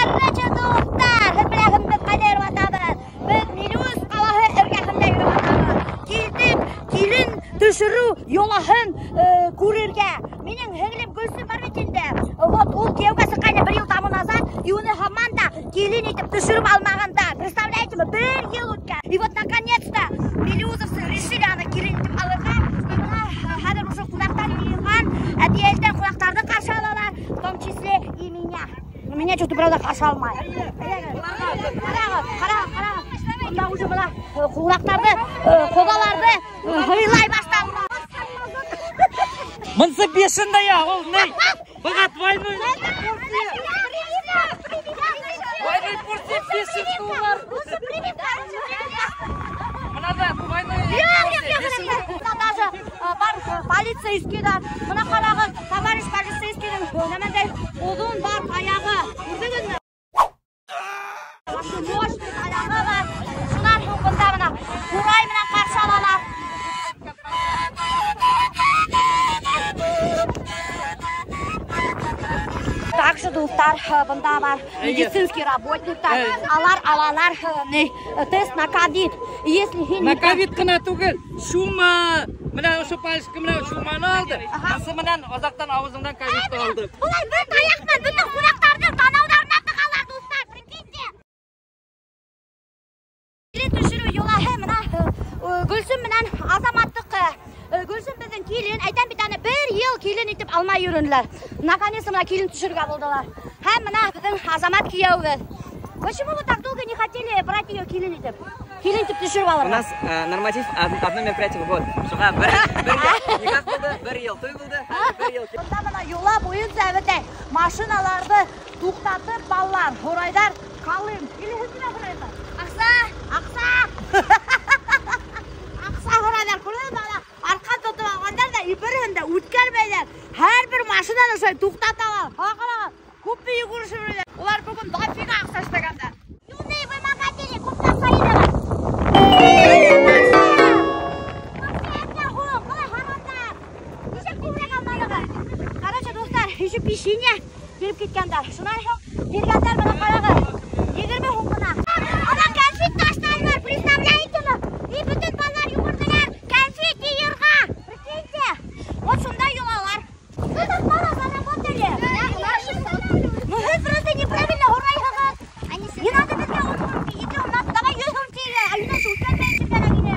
Kardeşe dostlar, hıbrahımda kader vatabız. Biz Milus Allah'ı ergahında yürü vatabız. Gildim, kilin düşürü yolahın kururga. Menin hıglim gülsün var bitinde. Ol kevgası kayna bir yıl tamın azan. Yunu hamman da kilin itip düşürüp almağında. Представляете mi? Bir yıl utkan. И вот наконец-то Miluzovцы решили аны kilin itip alırga. Hazır uşu kulaktan yiyilgan. Diğerden kulaklardan karşı alalar. В том числе и меня. Меня что-то, правда, karşı almay. Qarağın. Bundan ucu bula kulaklarda, kodalarda hıylay baştan. Mınsı beşinde ya, ol ne? Fakat vaynoy. Vaynoy kursi beşinde olar. Mınada vaynoy. Yok. Даже бар полицейскийдар. Мына қарағын, товарищ полицейскийдің немендей odun бар аяғы. Көрдіңіз бе? Мощный аяғы бар. Шунан хукында мына қурай менен қарсы алалар. Также достар бында бар медицинский работниктар. Алар тест на ковид. Если На ковид кына түгел. Шума. Мына ошо палышкы мына шуманы алды. Асы менен озактан ауызыңдан ковидти алды. Булай бір аяқпен бүтін қонақтардың танаударына тықалар достар. Прикиньте. Келин түшіру йолахы мына Гүлсім менен азаматтық Гүлсім біздің келин айтан битаны бір ел келин етіп алмай үйренілер. Наконец-то мына келин түшірге болдылар. Һәм мына біздің азамат күйеуі. Почему вы так долго не хотели брать ее келин етіп? Келин етіп түшіріп алырға? У нас норматив одно мероприятие в год. Шуға бір никах болды, бір ел той болды, бір ел. Онда мына yola boyun zəvədə maşınalarda tuqtatıb ballar, horaylar qalın. İlhizmə horaylar. Aqsa. Aqsa horaylar. Kuraylar. Arqan tutup alğanlar da ibirində ütkəlməylər. Hər bir maşınanı şöyle tuqtatalar. Haqalar. Көп bir yuguruşurlar. Onlar bugün dafiga aqsa işləgəndər. Юные вымогатели, купта sayıdır. Короче, достар, еще пешине беріп кеткендер. Шунан бергендер мына қарағы. 20 хумына. Ана конфет таштайлар, представляете ли? И бүтін балалар югурдылар конфет йырға. Прикиньте. Вот шундай юлалар. Сюда бала заработали. Ну вы просто неправильно гурайғығыз. Не надо бізге идем, давай йығым тегі. Айнасы үткәлмейді бәрәгіне.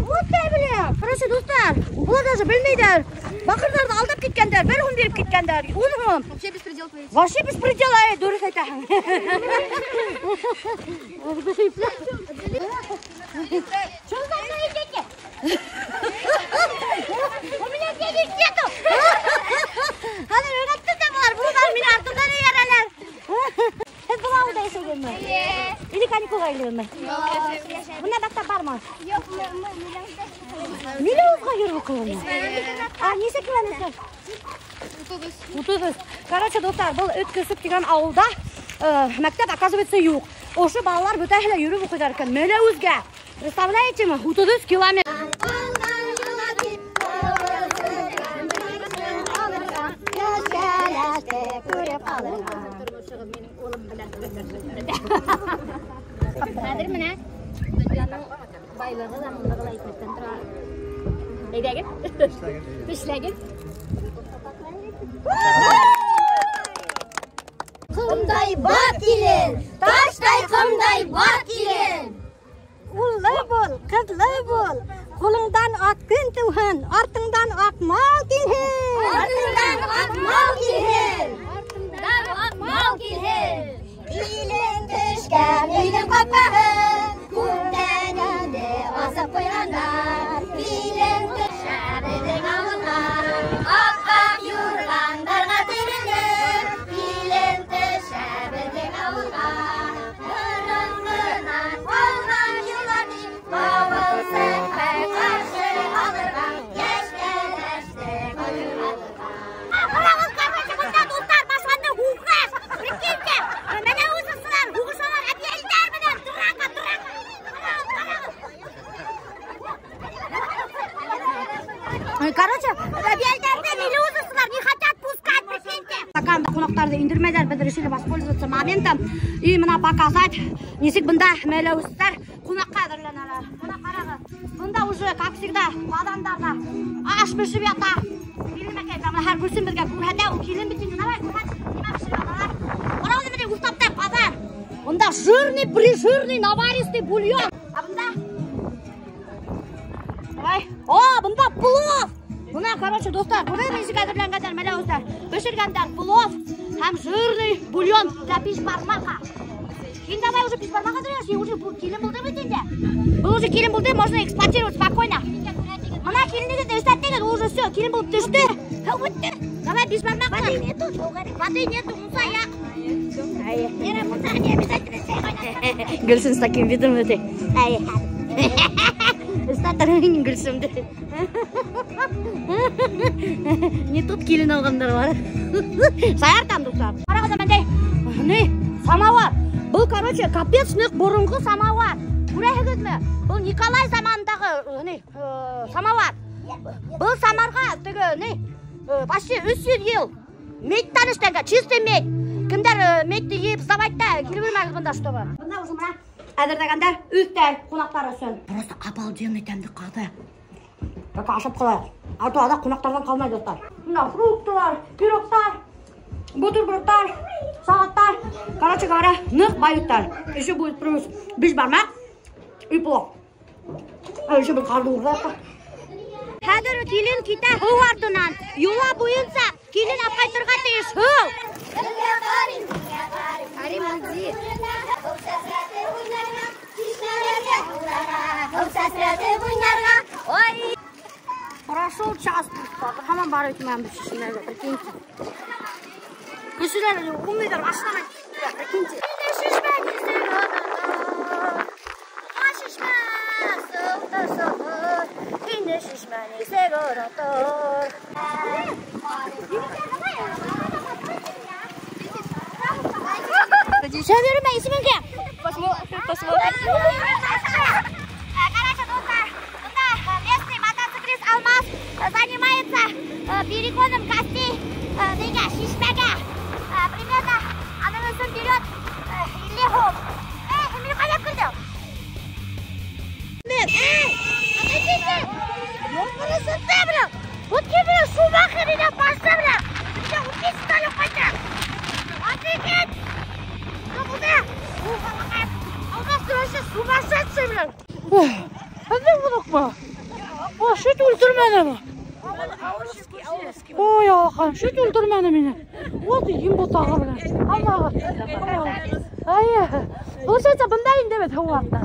Вот да, бля. Короче, достар, бұла даже білмейдер. Бақырдарды алдап кеткендер, бір хум беріп кеткендер. Оным. Вообще беспредел творится. Вообще беспредел, дұрыс айтаһың. Что вы за мной идете? У меня денег нету. Hadi öğrettin de var. Buradan beni ardından yararlar. Siz buna mı da yaşadın mı? İli kanikul ayrılın mı? Buna bakta var mı? Yok, Milyonuzga yürü bakalım. Neyse kilometre? 30. Короче, достар, бұл өткісіп деген ауылда мектеп, оказывается, yok. Ошы балалар бүтәһілі yürü оқидар екен. Мөлі өзге. Представляете ми? 30 километр. Nadir mana? Dünyanın baylığı zamanlığı aytmaktan turar. Neydegin? Pişlegin. Qımday bak gelin, taşday qımday bak gelin. Ullı bol, qızlı bol, qolundan atqın tuğun, artından aqmal gelin. Artından aqmal gelin. Artından aqmal gelin. Dilin düşkən үйдің qapağı, kumdan indi asıb qoyanlar. Dilin düşkən үйдің ağına, aq-aq yurğandарға tirilir. Dilin düşkən үйдің ağına, qırınqınan qalğan yularni, bağılsın bəy qarşı alırğa, yeşkələşdi qılır alırğa. Qırağız qarşı bunda dostlar, білмейдер, біз решили воспользоваться моментом и мына показать. Несек бұнда мәлеуістер қонаққа әдірленелер. Бұнда қарағы. Бұнда уже, как всегда, адамдарда аш пішіп ята. Келінмекей, бұна әр көрсін бізге көрхәді, ол келін бітін жынабай, көрхәді, нема пішіп яталар. Орауды міне ұстаптай базар. Бұнда жирный, прижирный, наваристый бульон. А бұнда? Бұнда плов. Бұна, короче, достар, көріп несек әдірленгендер мәлеуістер. Пішіргендер плов, һәм жирный бульон для пешбармака. Кейін давай уже пешбармака дұреш, уже келін бұлды бітінде. Бұл уже келін бұлды, можно эксплуатировать спокойно. Мына келіндегі дәстәттегі, уже все, келін болып түсті. Хау бұтты. Давай пешбармака. Воды нету, воды нету, мұса яқ. Ера, мұса не обязательно сәй қойна. Гүлсін с таким видом өте. Статырын Гүлсімді. Не тут келін алғандар бар. Саяртам, достар. Қарағыда мәндей, самовар. Бұл, короче, капец нық бұрынғы самовар. Көрәйгіз ме? Бұл Николай заманындағы самовар. Бұл самарға почти 300 ел. Медтан іштенгі, чистый мед. Кімдер медті еп сдавайтта, келі бөлмәгіз бұнда что бар. Бұнда уже мұра әдірдегендер үстәл қонақтар өсін. Просто обалденный тәмді қады. Бәкі ашып қалайық. Артуада қонақтардан қалмайды достар. Бұнда фруктылар, пирогтар, бутербродтар, салаттар. Короче говоря, нық баюттар. Еще будет плюс бешбармак и плов. Еще бір қарды ұрзаққа. Хәдір келін кита ху артынан. Юла бойынса келін апқай тұрға тейіш ху. Прошел час, хаман бар өтімен бір шешімелі, прикиньте. Кішілер умейдер, ашынамай, прикиньте. Söylüyorum ismin kim? Посмотрим. Короче, достар, бunda местный мотоциклист Алмаз занимается перегоном костей шишмага. Примерно она весом берет легу. Мне коллег күлді. Отойдите! Ёпырысынды, бля! Вот тебе шумахеріне башты, бля! Бізге ұтес стали қойды! Офигеть! Сумасшедший, блядь! Қандай бұлық ба? Шүт өлтірмәні ба? Ой, ағақан, шүт өлтірмәні мені. Ол дейін бұтаға, блядь. Аллаға. Olsaysa bundayın demet huvamda.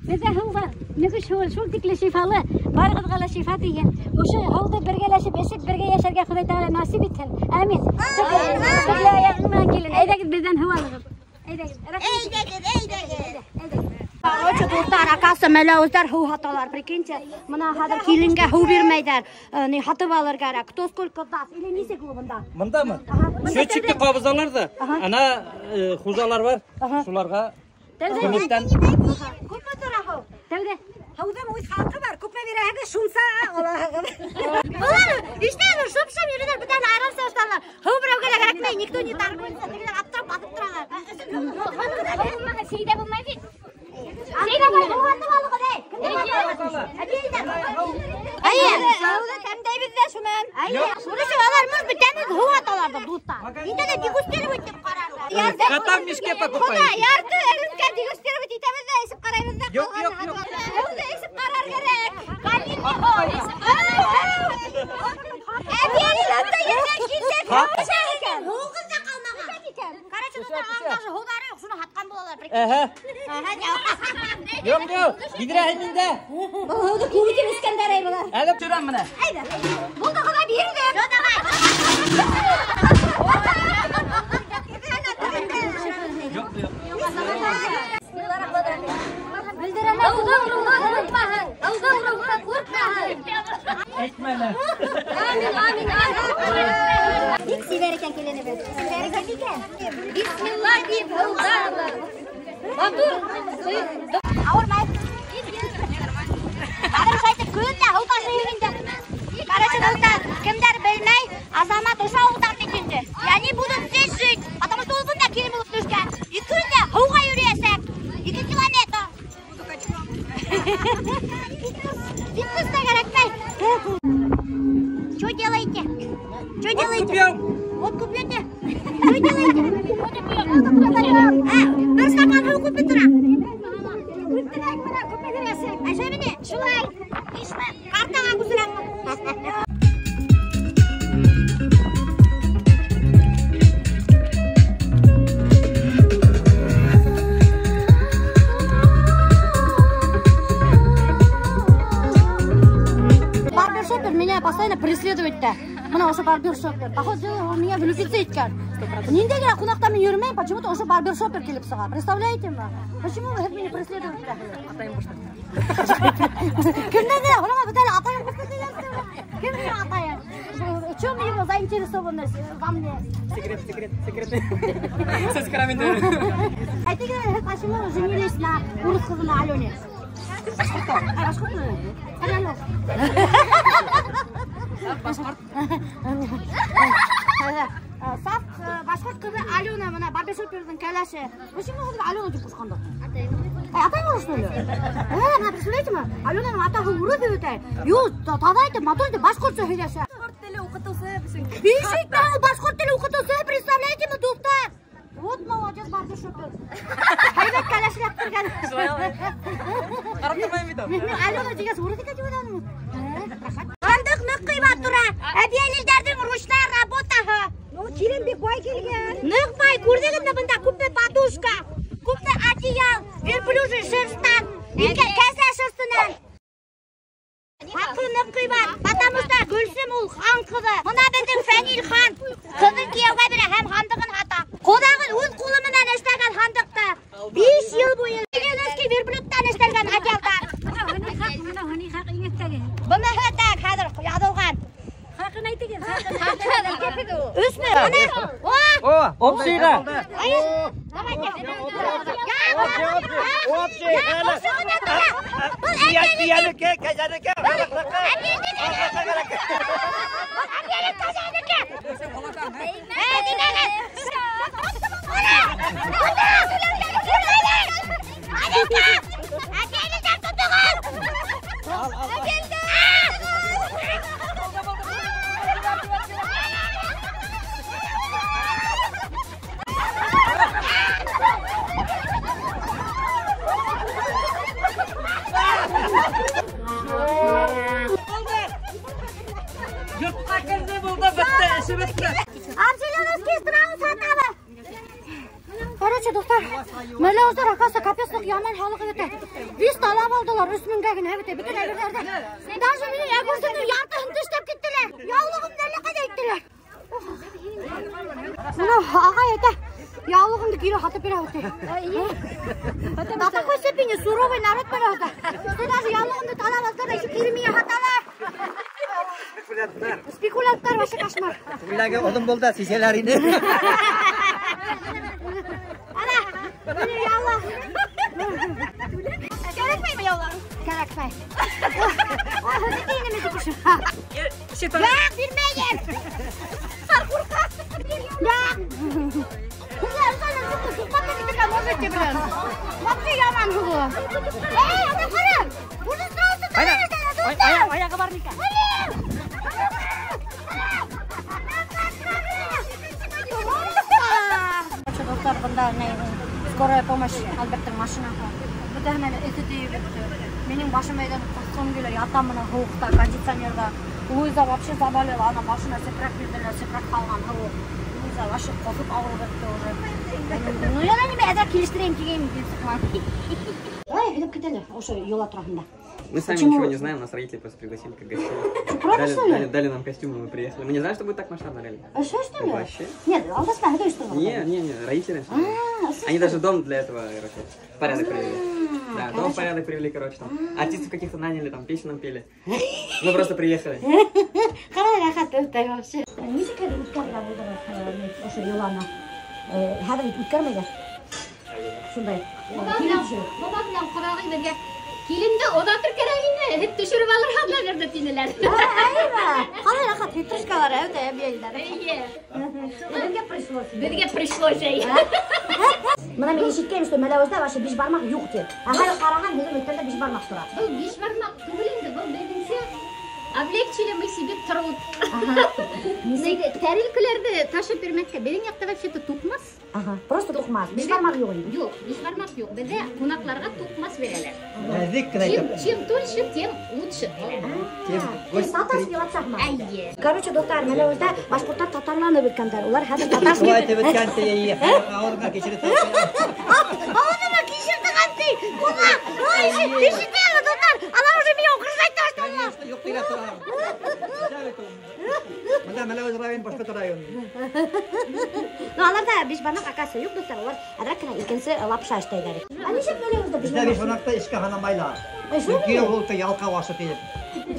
Bize huva, nüfü şul tikli şifalı, bargız gala şifa diye. Uşu havda birgeleşip eşit birge yaşarga Xuday Teala nasip etsin. Amin. Sıkla ayağından gelin. Eydegid bizden huvalığız. Eydegid. Короче, достар, акасы мәләуіздер ху хаталар, прикиньте. Мына хадыр келінге ху бермейдер, хатып алыр керек. Кто сколько даст? Или несе клубында? Мында мы? Счетчикті қабызалар да, ана хужалар бар, шуларға көмектен. Көпі тұра ху? Тәуде? Хаудам өз халқы бар, көпі берәгі шумса Аллахығым. Бұлар, іштәді шып-шып жүрдер, бұдан арам сауштарлар. Ху біреуге керекмей, никто не торгуется, дегілер аттырап батып тұралар. Сейде болмай бит. Сейде болмай балығы дей. Айе, кәмдей бізде шумен. Шурышы алар мұз бүтәміз ху аталарды дуыста. Инде де дегустері өттіп қарардар. Қатам мешке покупай. Құда, ярты әрізге дегустері өт етеміз де есіп қараймыз да. Yok. Өзі есіп қарар керек. Қалин не ху. Әбиялылықта ерген келсек. Хуғыз да қалмаған. Короче, бұндар аңғашы худары жоқ, шуны хатқан болалар. Yok, gidirәймінде. Бұл худы көбітен үскендер әй бұлар. Әліп түрем мұны. Әйді. Бұл да құда берді. Жо, давай. Dik severken keleni ben. Severken diken. Bismillah deyip hıvdağlı. Batur. Avurmayın. Adır şaytı köyünde hıvdaşı evinde. Короче, dostlar, kimler bilmey, azamat uşa uğdan bitince. Yani bunu siz Bir stakan hava ko'p bitira. Aşağıya şulay. İşte kartaga kusulan. Барбершопер меня постоянно преследует. Мына ошо барбершопер. Походу, он меня влюбиться еткан. Ниндегина кунакта мен йөрмәйм, почему-то ошо барбершопер килеп сыга. Представляете ма? Почему вы меня преследуете? Атайым башта. Кемнәдер, аңа бит әле атайым башта дигән. Кем минем атайым? Чем его заинтересованы во мне? Секрет. Сез карамендер. Әйтегез, почему женились на урыс кызына Алене? Saf başkurt kızı Alona mına barbershop'un kalaşı. Почему вы Alona деп кушканда? Атайым ошо эле. Мына представляете ма? Алонанын атагы урус өтөй. Ю, тадайды, матурды башкуртча сөйлөшө. Башкорт тили окутуусу бизин. Бишикте башкурт тили окутуусу, представляете ма, доктор? Вот молодец барбершопер. Хайбат калашы яптырган. Карап турбайм бит. Мен Алона деген урус экен деп ойлодум. Кандык нык кыйбат тура. Әбиялилдердин ручная работасы. Ну, Килимбек бай келген. Нык бай, көрдүңүзбү мында күпме подушка, күпме одеял, верблюжий шерсттан, кәсе шерстинен. Hakkı нык кыйбат, потому что Гүлсүм ул хан кызы. Мына биздин Фенил хан кызын күйөөгө бере һәм хандыгын ата. Кодагы үз кулу менен эштеген хандыкты 5 жыл бою Ленинский верблюдтан эштелген одеялдар. Мына хак иңеттеги. Буны хөтә хәзер язылган. Хакын айтыгыз. Үсмө. Ана. О, Опшига. Давайте. Общий. Яныке, казаныке. Yurtqa kirdi buldu bitti, işi bitti. Арселеновский страну сатабы. Короче, доктор, мөлөздөр акасы капецлык яман халык өтө. 100 талап алдылар, үсмүнгө генә өтө, бүтүн әйберләрдә. Даже менин ягурсымны яртысын тештеп киттилер. Яулыгым дәрлек әйттелер. Мына ага әйтә. Яулыгымды кире хатып берә өтө. Такой степени суровый народ барда. Что даже яулыгымды талап алсалар, еще кире меня хаталар. Spekulanlar вообще кошмар. Ularga odam bo'ldi, sisalarini. Ana, beni yallah. Gerekmeymi yollarım? Gerekmey. Hadi dinimizi kuşum. Ya, bilmeyin. Sarkurka. Ya. Kızlar, sana sıkmakla gidiyorlar, Muhammed Cebren. Bakı yaman hıgı. Ana karım. Bunu sırası da Ayağı var Nika. Доктор, бында скорая помощь Альберттің машинасы. Бұда мен эти бітті. Менің башым айдан қысқым келер, ятам мына хуықта, кондиционерда. Луиза вообще заболела, ана машина сепрак берділер, сепрак қалған хуық. Луиза вообще қосып ауыр бітті уже. Ну, я неме әзір келістірейін дегенім деп сықман. Давай, келіп кетелер, осы yola тұрағында. Мы сами ничего не знаем, нас родители просто пригласили как гостей. Дали нам костюмы, мы приехали. Мы не знаем, что будет так масштабно, реально. А что ли? Вообще? Нет, алдасына, это что? Не, родители. Они даже дом для этого, короче, в порядок привели. Да, дом в порядок привели, короче, там. Артистов каких-то наняли, там, песни нам пели. Мы просто приехали. Қалай рахат өтті вообще. Не секрет, үткәргә булдыгыз ошо yolаны. Хәзер үткәрмәгән. Шундай. Бабам белән карагый бергә киленде оҙатыр кәрәгине, һеп төшөрөп алырга бердә тинеләр. Айва. Қалай рахат петрушкалар әүдә әбиялдар. Безгә пришлось. Мына мен ишеткән, что Мәләүездә вообще 5 бармак юк дип. Һәр караган һәм өткәндә 5 бармак тора. Бу 5 бармак түгел инде, бу безнеңчә облегчили мы себе труд. Тарелкаларды ташып бермекке, берен якта вообще-то тукмас. Просто тукмас. Биш бармак yok енді. Yok, биш бармак yok. Бізде қонақларға тукмас берелер. Нәзік кіна айтып. Чем тоньше, тем лучше. Татарский лапшақ ма? Әйе. Короче, достар, менә өзді башқұрттар татарланып өткендер. Олар хәзір татарский... Солай айтып өткен тейі, ауырға кешіріп Ауырға кешірді қанты! Құға! Ой, кешірді, достар! Ала уже мен оқырсайды ашталма! Yok değil atıram. Мында өз район, башқа район. Аларда биш бармақ акасы жоқ, достар. Олар әдірек кіна икенсі лапша аштайдар. Нешек бөлемізді биш Бізде бармақ? беш онақта ішкі хана майла. Күйе болыпты ялқа башы тейіп.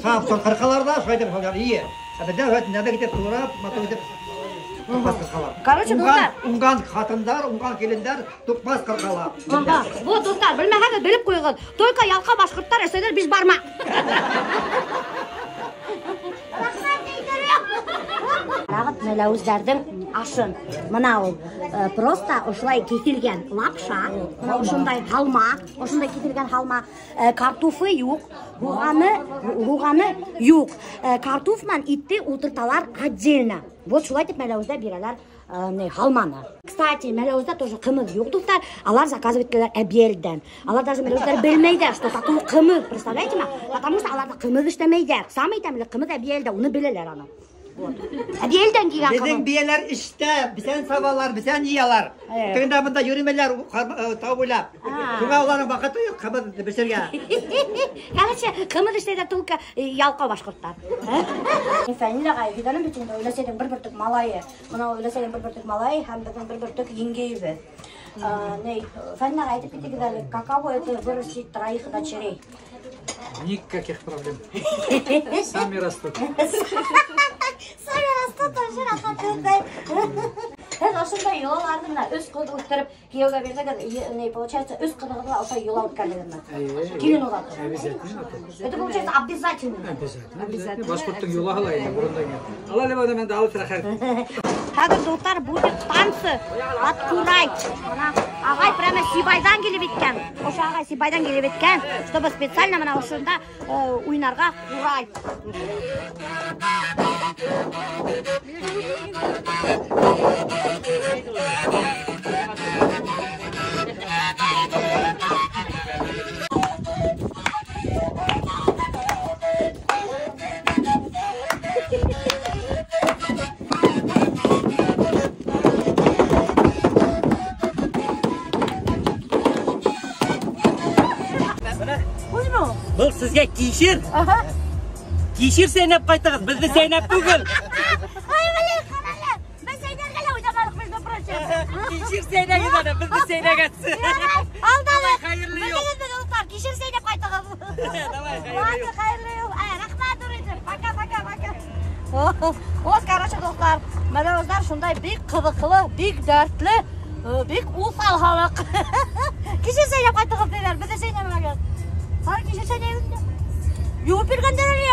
Сағып сол қырқаларда шойдып солар ие. Бізде өт нәбе кетеп тұрап, мату кетеп тұқпас қырқалар. Короче, достар. Унған қатындар, унған келіндер тұқпас қырқалар. Вот, достар, білмәғәді біліп қойғыз. Только ялқа башқұрттар әсәдер биш бармақ. Рағыт мәләуіздердің ашын. Мына ол просто ұшылай кетілген лапша, мына ұшындай халма, ұшындай кетілген халма, картуфы юқ, руғаны юқ. Картуфман итті отырталар отдельно. Вот шулай деп мәләуізді берелер халманы. Кстати, мәләуізді тоже қымыз юқ, достар. Алар заказывать келер әбелден. Алар даже мәләуіздер білмейдер, что такое қымыз. Представляете ма? Потому что аларда қымыз іштемейдер. Самый тәмілі қымыз әбелді, оны білелер аны. Әбелден киген қымыз. Біздің биелер ішті, бізен сабалар, бізен иялар. Тыңда мұнда юримелер тауылап. Күңа олардың бақыты қымыз бішерге. Короче, қымыз іштейді только ялқа башқұрттар. Фәнилаға виданым бүтінде ойласайдың бір бүртік малайы. Мұна ойласайдың бір бүртік малайы, һәм біздің бір бүртік еңгейбі. Фәнилаға айтып кетігізәлі, каково это вырастить троих дочерей? Никаких проблем. Сами растут. Сами растут, тоже рахат өңдай. Біз осындай юлалардың өз қылды өттіріп, күйеуге берсек, получается, өз қылдығыда осай юла өткәлерін. Келін олады. Обязательно. Это получается обязательно. Обязательно. Башқұрттың юла қалайын, бұрындан кен. Алла лебада мен дауыс рахат. Қазір достар будет танцы от Курай. Ағай прямо Сибайдан келіп еткен. Ошы ағай Сибайдан келіп еткен, чтобы специально мына ұшында ойнарға Курай. Бұл сізге кешір. Кешір Сейнеп қайтығыз, бізді Сейнеп түгіл. Ай, біле, қаралы. Біз Сейнергелі ойдамалық бізді прочы. Кешір Сейнеп еді, бізді Сейнеп әтсі. Алдалы. Қайырлы yok. Білдіңізді достар, кешір Сейнеп қайтығыз. Давай, қайырлы yok. Қайырлы yok. Рахмат ұрыды. Пока. Оз, короче, достар, мәлі өздар шындай бек қыбықылы, бек дәртлі, бек усал халық. Кешір Сейнеп қайтығыз дейлер, бізді Сейнеп әгіз. Сары кешір Сейнеп еді. Юып бергендер әлі